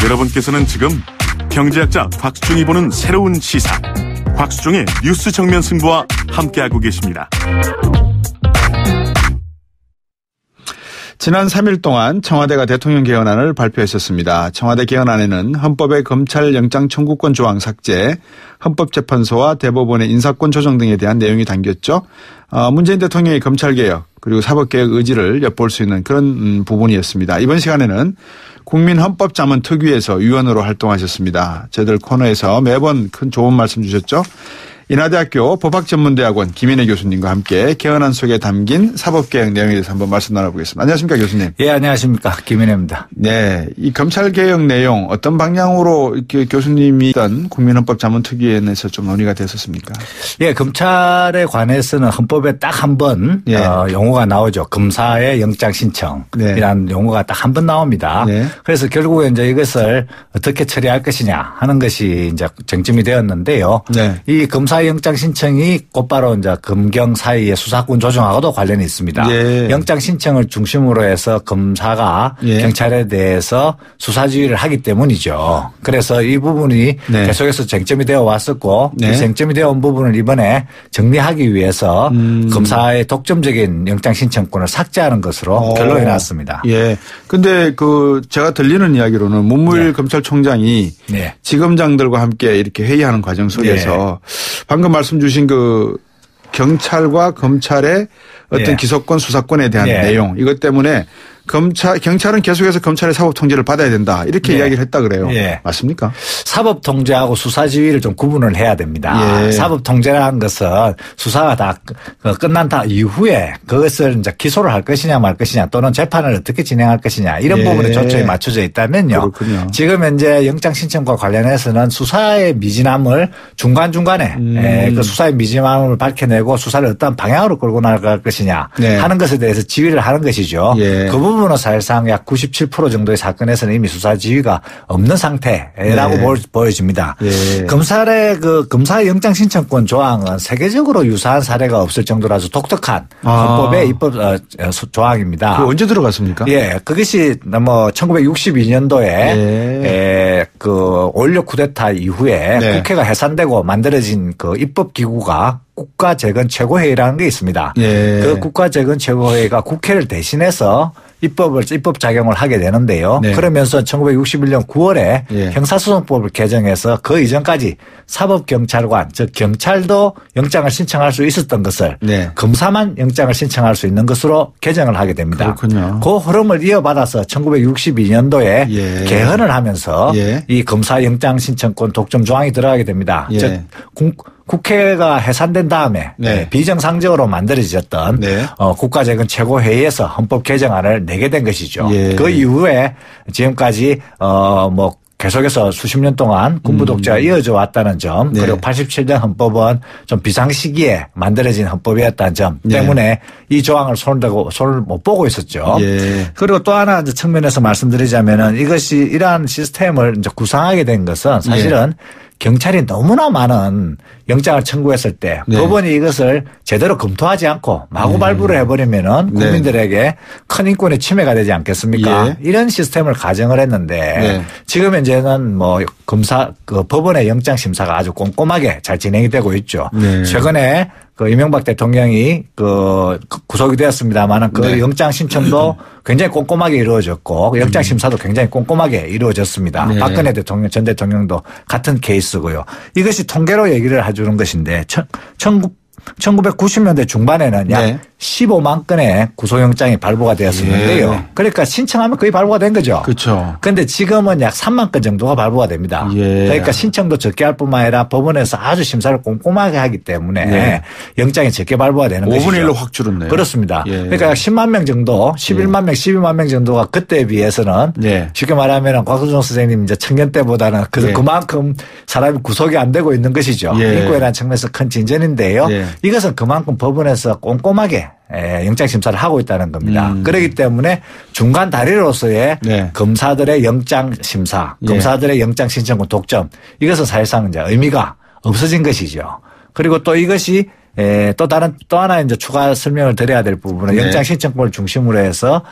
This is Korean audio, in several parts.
여러분께서는 지금 경제학자 곽수중이 보는 새로운 시사 곽수중의 뉴스 정면 승부와 함께하고 계십니다. 지난 3일 동안 청와대가 대통령 개헌안을 발표했었습니다. 청와대 개헌안에는 헌법의 검찰 영장 청구권 조항 삭제, 헌법재판소와 대법원의 인사권 조정 등에 대한 내용이 담겼죠. 문재인 대통령의 검찰개혁 그리고 사법개혁 의지를 엿볼 수 있는 그런 부분이었습니다. 이번 시간에는 국민헌법자문특위에서 위원으로 활동하셨습니다. 저희들 코너에서 매번 큰 좋은 말씀 주셨죠. 인하대학교 법학전문대학원 김인혜 교수님과 함께 개헌안 속에 담긴 사법개혁 내용에 대해서 한번 말씀 나눠보겠습니다. 안녕하십니까 교수님. 예, 안녕하십니까. 김인혜입니다. 네, 이 검찰개혁 내용 어떤 방향으로 이렇게 교수님이 있던 국민헌법자문특위에서 좀 논의가 됐었습니까? 예, 검찰에 관해서는 헌법에 딱 한 번 용어가 나오죠. 검사의 영장 신청이라는 용어가 딱 한 번 나옵니다. 네. 그래서 결국에 이제 이것을 어떻게 처리할 것이냐 하는 것이 이제 쟁점이 되었는데요. 네. 이 검사의 영장 신청이 곧바로 이제 검경 사이의 수사권 조정하고도 관련이 있습니다. 예. 영장 신청을 중심으로 해서 검사가 경찰에 대해서 수사 지휘를 하기 때문이죠. 그래서 이 부분이 계속해서 쟁점이 되어 왔었고 이 쟁점이 되어 온 부분을 이번에 정리하기 위해서 검사의 독점적인 영장 신청권을 삭제하는 것으로 결론이 났습니다. 예. 근데 제가 들리는 이야기로는 문무일 검찰총장이 지검장들과 함께 이렇게 회의하는 과정 속에서 방금 말씀 주신 경찰과 검찰의 어떤 기소권 수사권에 대한 내용 이것 때문에 경찰은 계속해서 검찰의 사법 통제를 받아야 된다 이렇게 이야기를 했다 그래요. 맞습니까? 사법 통제하고 수사 지휘를 좀 구분을 해야 됩니다. 사법 통제라는 것은 수사가 다 끝난 이후에 그것을 이제 기소를 할 것이냐 말 것이냐 또는 재판을 어떻게 진행할 것이냐 이런 부분에 초점이 맞춰져 있다면요. 그렇군요. 지금 현재 영장 신청과 관련해서는 수사의 미진함을 중간중간에 그 수사의 미진함을 밝혀내고 수사를 어떤 방향으로 끌고 나갈 것이냐 하는 것에 대해서 지휘를 하는 것이죠. 그 부분은 사실상 약 97% 정도의 사건에서는 이미 수사 지휘가 없는 상태라고 보여집니다. 검사의 영장 신청권 조항은 세계적으로 유사한 사례가 없을 정도로 아주 독특한 헌법의 입법 조항입니다. 그 언제 들어갔습니까? 예, 그것이 1962년도에 그 5.16 쿠데타 이후에 국회가 해산되고 만들어진 그 입법 기구가 국가재건최고회의라는 게 있습니다. 그 국가재건최고회의가 국회를 대신해서 입법 작용을 하게 되는데요. 그러면서 1961년 9월에 형사소송법을 개정해서 그 이전까지 사법경찰관, 즉 경찰도 영장을 신청할 수 있었던 것을 검사만 영장을 신청할 수 있는 것으로 개정을 하게 됩니다. 그렇군요. 그 흐름을 이어받아서 1962년도에 개헌을 하면서 이 검사 영장 신청권 독점 조항이 들어가게 됩니다. 즉 국회가 해산된 다음에 비정상적으로 만들어졌던 국가재건 최고회의에서 헌법 개정안을 내게 된 것이죠. 그 이후에 지금까지 계속해서 수십 년 동안 군부 독재가 이어져 왔다는 점 그리고 87년 헌법은 좀 비상시기에 만들어진 헌법이었다는 점 때문에 이 조항을 손을 못 보고 있었죠. 그리고 또 하나 이제 측면에서 말씀드리자면은 이것이 이러한 시스템을 이제 구상하게 된 것은 사실은 경찰이 너무나 많은 영장을 청구했을 때 법원이 이것을 제대로 검토하지 않고 마구 발부를 해버리면은 국민들에게 큰 인권의 침해가 되지 않겠습니까? 이런 시스템을 가정을 했는데 지금 현재는 법원의 영장 심사가 아주 꼼꼼하게 잘 진행이 되고 있죠. 최근에 이명박 대통령이 구속이 되었습니다만은 영장 신청도 굉장히 꼼꼼하게 이루어졌고 영장 심사도 굉장히 꼼꼼하게 이루어졌습니다. 박근혜 전 대통령도 같은 케이스고요. 이것이 통계로 얘기를 해주는 것인데 1990년대 중반에는 약 15만 건의 구속영장이 발부가 되었었는데요. 그러니까 신청하면 거의 발부가 된 거죠. 그렇죠. 그런데 지금은 약 3만 건 정도가 발부가 됩니다. 그러니까 신청도 적게 할 뿐만 아니라 법원에서 아주 심사를 꼼꼼하게 하기 때문에 영장이 적게 발부가 되는 것이죠. 5분의 1로 확 줄었네요. 그렇습니다. 그러니까 약 10만 명 정도, 11만 명, 12만 명 정도가 그때에 비해서는 쉽게 말하면 곽수중 선생님 이제 청년 때보다는 그만큼 사람이 구속이 안 되고 있는 것이죠. 인권이라는 측면에서 큰 진전인데요. 이것은 그만큼 법원에서 꼼꼼하게 영장 심사를 하고 있다는 겁니다. 그렇기 때문에 중간 다리로서의 검사들의 영장 심사, 검사들의 영장 신청권 독점 이것은 사실상 이제 의미가 없어진 것이죠. 그리고 또 이것이 또 하나 이제 추가 설명을 드려야 될 부분은 네. 영장 신청권을 중심으로 해서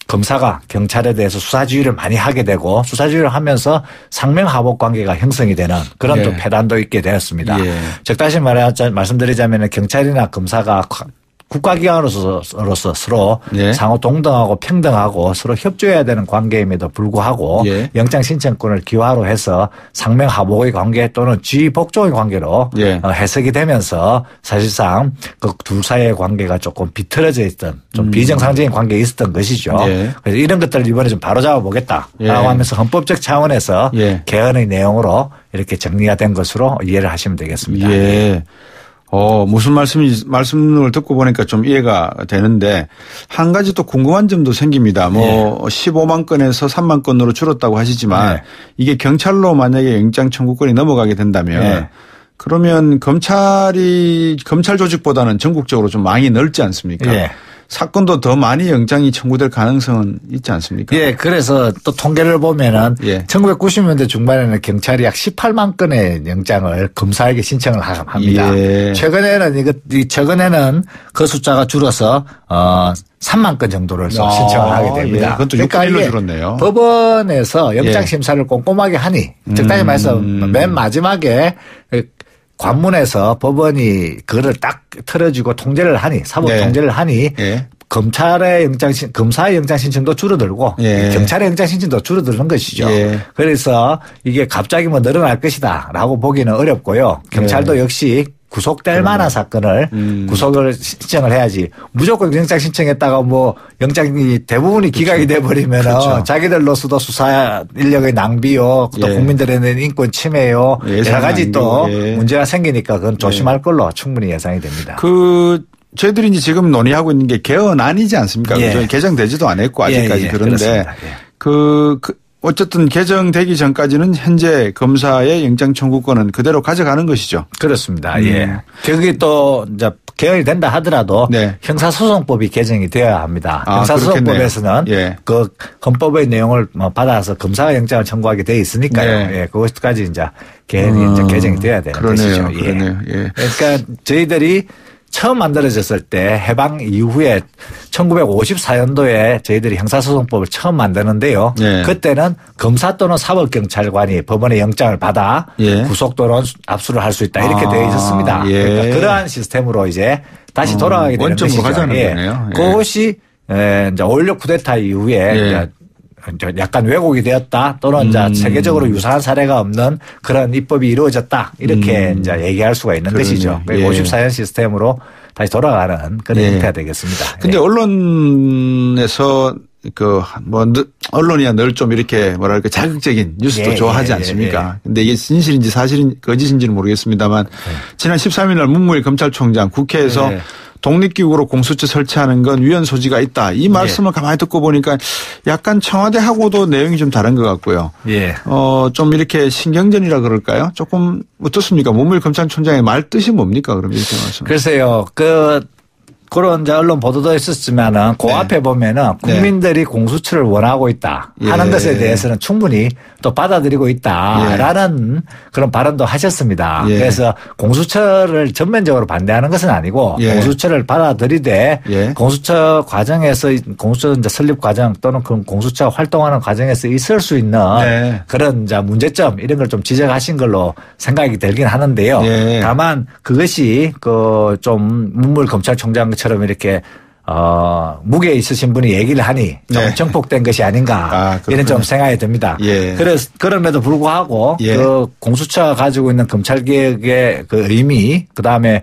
검사가 경찰에 대해서 수사지휘를 많이 하게 되고 수사지휘를 하면서 상명하복 관계가 형성이 되는 그런 좀 폐단도 있게 되었습니다. 즉 다시 말씀드리자면 경찰이나 검사가 국가기관으로서 서로 상호 동등하고 평등하고 서로 협조해야 되는 관계임에도 불구하고 영장 신청권을 기화로 해서 상명하복의 관계 또는 지휘복종의 관계로 해석이 되면서 사실상 그 둘 사이의 관계가 조금 비틀어져 있던 좀 비정상적인 관계에 있었던 것이죠. 그래서 이런 것들을 이번에 좀 바로잡아 보겠다라고 하면서 헌법적 차원에서 개헌의 내용으로 이렇게 정리가 된 것으로 이해를 하시면 되겠습니다. 무슨 말씀을 듣고 보니까 좀 이해가 되는데 한 가지 또 궁금한 점도 생깁니다. 15만 건에서 3만 건으로 줄었다고 하시지만 이게 경찰로 만약에 영장 청구권이 넘어가게 된다면 그러면 검찰 조직보다는 전국적으로 좀 많이 넓지 않습니까? 사건도 더 많이 영장이 청구될 가능성은 있지 않습니까? 그래서 또 통계를 보면은 1990년대 중반에는 경찰이 약 18만 건의 영장을 검사에게 신청을 합니다. 최근에는 그 숫자가 줄어서 3만 건 정도를 신청을 하게 됩니다. 그것도 6분의 1로 줄었네요. 법원에서 영장 심사를 꼼꼼하게 하니 즉 다시 말해서 맨 마지막에 관문에서 법원이 그거를 딱 틀어주고 통제를 하니 사법 통제를 하니 검사의 영장 신청도 줄어들고 경찰의 영장 신청도 줄어드는 것이죠. 그래서 이게 갑자기 늘어날 것이다라고 보기는 어렵고요. 경찰도 역시 구속될 만한 사건을 구속을 신청을 해야지 무조건 영장 신청했다가 영장이 대부분이 기각이 돼버리면 자기들로서도 수사 인력의 낭비요 또 국민들에 대한 인권 침해요 여러 가지 또 문제가 생기니까 그건 조심할 걸로 충분히 예상이 됩니다. 저희들이 이제 지금 논의하고 있는 게 개헌안이지 않습니까? 개정되지도 않았고 아직까지 그런데 어쨌든 개정되기 전까지는 현재 검사의 영장 청구권은 그대로 가져가는 것이죠. 그렇습니다. 거기 또 이제 개헌이 된다 하더라도 형사소송법이 개정이 되어야 합니다. 형사소송법에서는 그 헌법의 내용을 것받아서 검사가 영장을 청구하게 돼 있으니까요. 그것까지 이제 개헌이 이제 개정이 되어야 되는 것이죠. 그러니까 저희들이 처음 만들어졌을 때 해방 이후에 1954년도에 저희들이 형사소송법을 처음 만드는데요. 그때는 검사 또는 사법경찰관이 법원의 영장을 받아 구속 또는 압수를 할 수 있다 이렇게 되어 있었습니다. 그러니까 그러한 시스템으로 이제 다시 돌아가게 되는 것이죠. 가자는 거네요. 그것이 이제 5.16 쿠데타 이후에 약간 왜곡이 되었다 또는 이제 세계적으로 유사한 사례가 없는 그런 입법이 이루어졌다 이렇게 이제 얘기할 수가 있는 것이죠. 54년 시스템으로 다시 돌아가는 그런 형태가 되겠습니다. 근데 언론에서 언론이야 늘 좀 이렇게 자극적인 뉴스도 좋아하지 않습니까? 근데 이게 진실인지 거짓인지는 모르겠습니다만 지난 13일 날 문무일 검찰총장 국회에서 독립기구로 공수처 설치하는 건 위헌 소지가 있다. 이 말씀을 가만히 듣고 보니까 약간 청와대하고도 내용이 좀 다른 것 같고요. 좀 이렇게 신경전이라 그럴까요? 조금 어떻습니까? 문무일 검찰총장의 말 뜻이 뭡니까? 그럼 이렇게 말씀. 글쎄요. 그런 이제 언론 보도도 있었지만은 그 앞에 보면은 국민들이 공수처를 원하고 있다 하는 것에 대해서는 충분히 또 받아들이고 있다라는 그런 발언도 하셨습니다. 그래서 공수처를 전면적으로 반대하는 것은 아니고 공수처를 받아들이되 공수처 과정에서 공수처 이제 설립 과정 또는 그 공수처 활동하는 과정에서 있을 수 있는 그런 이제 문제점 이런 걸 좀 지적하신 걸로 생각이 들긴 하는데요. 다만 그것이 좀 문무일 검찰총장 처럼 이렇게 무게 있으신 분이 얘기를 하니 좀 정폭된 것이 아닌가 이런 좀 생각이 듭니다. 그럼에도 불구하고 그 공수처가 가지고 있는 검찰개혁의 그 의미 그다음에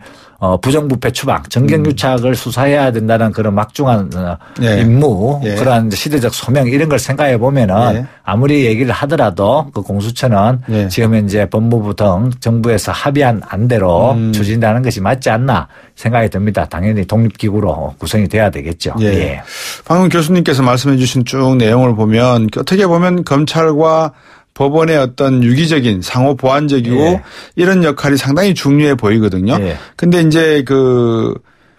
부정부패 추방, 정경유착을 수사해야 된다는 그런 막중한 임무, 그러한 시대적 소명 이런 걸 생각해 보면은 아무리 얘기를 하더라도 그 공수처는 지금 현재 법무부 등 정부에서 합의한 안대로 추진하는 것이 맞지 않나 생각이 듭니다. 당연히 독립기구로 구성이 돼야 되겠죠. 방금 교수님께서 말씀해 주신 쭉 내용을 보면 어떻게 보면 검찰과 법원의 어떤 유기적인 상호 보완적이고 이런 역할이 상당히 중요해 보이거든요. 근데 이제 그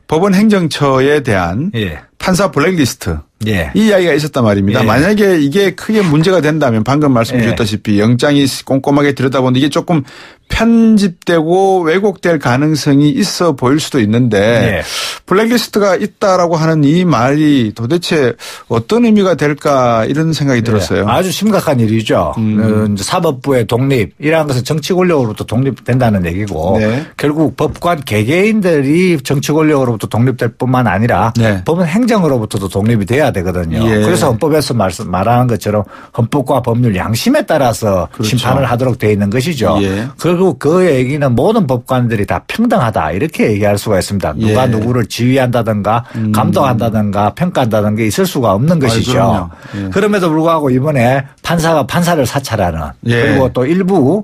법원 행정처에 대한 판사 블랙리스트 예. 이 이야기가 있었단 말입니다. 예. 만약에 이게 크게 문제가 된다면 방금 말씀 주셨다시피 영장이 꼼꼼하게 들여다보는데 이게 조금 편집되고 왜곡될 가능성이 있어 보일 수도 있는데 블랙리스트가 있다라고 하는 이 말이 도대체 어떤 의미가 될까 이런 생각이 들었어요. 아주 심각한 일이죠. 사법부의 독립이라는 것은 정치 권력으로부터 독립된다는 얘기고 결국 법관 개개인들이 정치 권력으로부터 독립될 뿐만 아니라 법은 행정으로부터도 독립이 돼야 되거든요. 그래서 헌법에서 말하는 것처럼 헌법과 법률 양심에 따라서 심판을 하도록 되어 있는 것이죠. 그리고 그 얘기는 모든 법관들이 다 평등하다 이렇게 얘기할 수가 있습니다. 누가 누구를 지휘한다든가 감독한다든가 평가한다든가 있을 수가 없는 것이죠. 그럼에도 불구하고 이번에 판사가 판사를 사찰하는 그리고 또 일부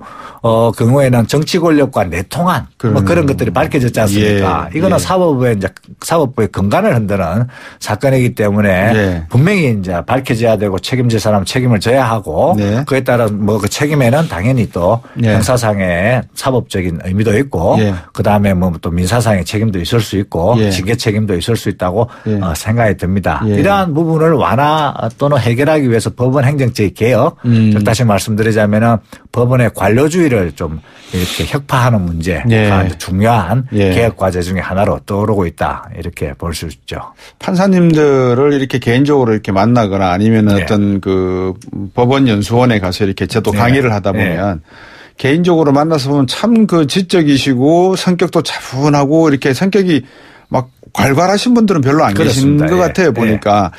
경우에는 정치 권력과 내통한 뭐 그런 것들이 밝혀졌지 않습니까? 이거는 사법부의 근간을 흔드는 사건이기 때문에 분명히 이제 밝혀져야 되고 책임질 사람은 책임을 져야 하고 그에 따라 뭐 그 책임에는 당연히 또 형사상의 사법적인 의미도 있고 그다음에 뭐 또 민사상의 책임도 있을 수 있고 징계 책임도 있을 수 있다고 생각이 듭니다. 이러한 부분을 완화 또는 해결하기 위해서 법원 행정처의 개혁 다시 말씀드리자면은 법원의 관료주의를 좀 이렇게 혁파하는 문제가 중요한 개혁 과제 중에 하나로 떠오르고 있다 이렇게 볼 수 있죠. 판사님들을 이렇게 개인적으로 이렇게 만나거나 아니면 어떤 그 법원 연수원에 가서 이렇게 제도 강의를 하다 보면 개인적으로 만나서 보면 참 그 지적이시고 성격도 차분하고 이렇게 성격이 막 괄괄하신 분들은 별로 안 계신 것 같아요 보니까.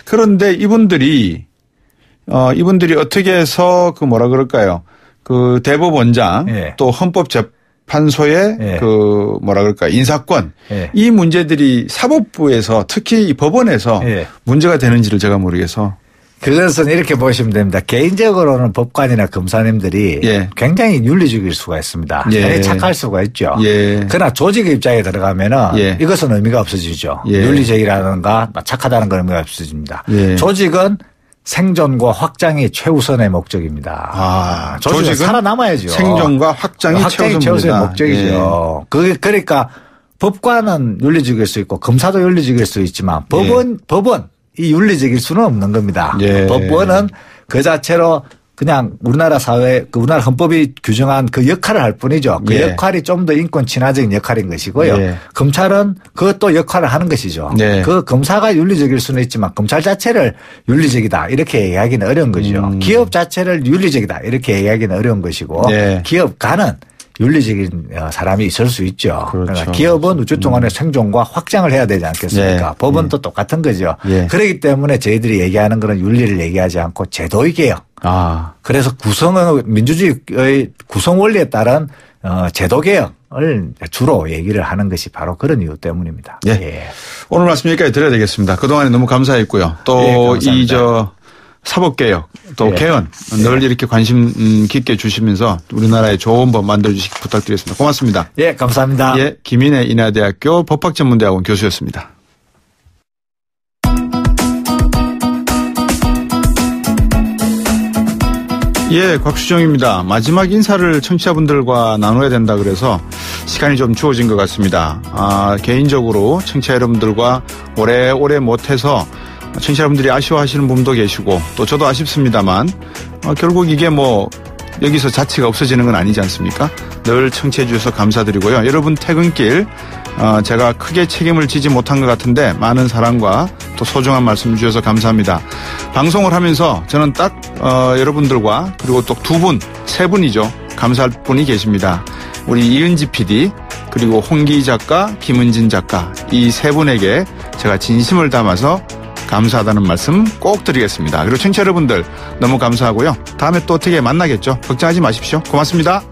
그런데 이분들이 어떻게 해서 그 뭐라 그럴까요? 그 대법원장 또 헌법재판소의 그 뭐라 그럴까 인사권 이 문제들이 사법부에서 특히 이 법원에서 문제가 되는지를 제가 모르겠어. 그것은 이렇게 보시면 됩니다. 개인적으로는 법관이나 검사님들이 굉장히 윤리적일 수가 있습니다. 착할 수가 있죠. 그러나 조직의 입장에 들어가면은 이것은 의미가 없어지죠. 윤리적이라든가 착하다는 건 의미가 없어집니다. 조직은 생존과 확장이 최우선의 목적입니다. 조직은 살아남아야죠. 생존과 확장이 최우선의 목적이죠. 그러니까 법관은 윤리적일 수 있고 검사도 윤리적일 수 있지만 법은 이 윤리적일 수는 없는 겁니다. 법원은 그 자체로 그냥 우리나라 사회, 우리나라 헌법이 규정한 그 역할을 할 뿐이죠. 그 역할이 좀 더 인권 친화적인 역할인 것이고요. 검찰은 그것도 역할을 하는 것이죠. 그 검사가 윤리적일 수는 있지만 검찰 자체를 윤리적이다 이렇게 얘기하기는 어려운 거죠. 기업 자체를 윤리적이다 이렇게 얘기하기는 어려운 것이고 기업가는 윤리적인 사람이 있을 수 있죠. 그러니까 기업은 우주 동안의 생존과 확장을 해야 되지 않겠습니까? 법은 또 똑같은 거죠. 그렇기 때문에 저희들이 얘기하는 그런 윤리를 얘기하지 않고 제도의 개혁. 그래서 민주주의의 구성 원리에 따른 제도 개혁을 주로 얘기를 하는 것이 바로 그런 이유 때문입니다. 오늘 말씀 여기까지 드려야 되겠습니다. 그동안에 너무 감사했고요. 또 사법개혁 또 개헌 늘 이렇게 관심 깊게 주시면서 우리나라에 좋은 법 만들어주시기 부탁드리겠습니다. 고맙습니다. 감사합니다. 김인혜 인하대학교 법학전문대학원 교수였습니다. 곽수정입니다. 마지막 인사를 청취자분들과 나눠야 된다 그래서 시간이 좀 주어진 것 같습니다. 개인적으로 청취자 여러분들과 오래 못해서 청취자 여러분들이 아쉬워하시는 분도 계시고 또 저도 아쉽습니다만 결국 이게 뭐 여기서 자치가 없어지는 건 아니지 않습니까? 늘 청취해 주셔서 감사드리고요. 여러분 퇴근길 제가 크게 책임을 지지 못한 것 같은데 많은 사랑과 또 소중한 말씀 주셔서 감사합니다. 방송을 하면서 저는 딱 여러분들과 그리고 또 세 분이죠. 감사할 분이 계십니다. 우리 이은지 PD 그리고 홍기 작가 김은진 작가 이 세 분에게 제가 진심을 담아서 감사하다는 말씀 꼭 드리겠습니다. 그리고 청취자 여러분들 너무 감사하고요. 다음에 또 어떻게 만나겠죠. 걱정하지 마십시오. 고맙습니다.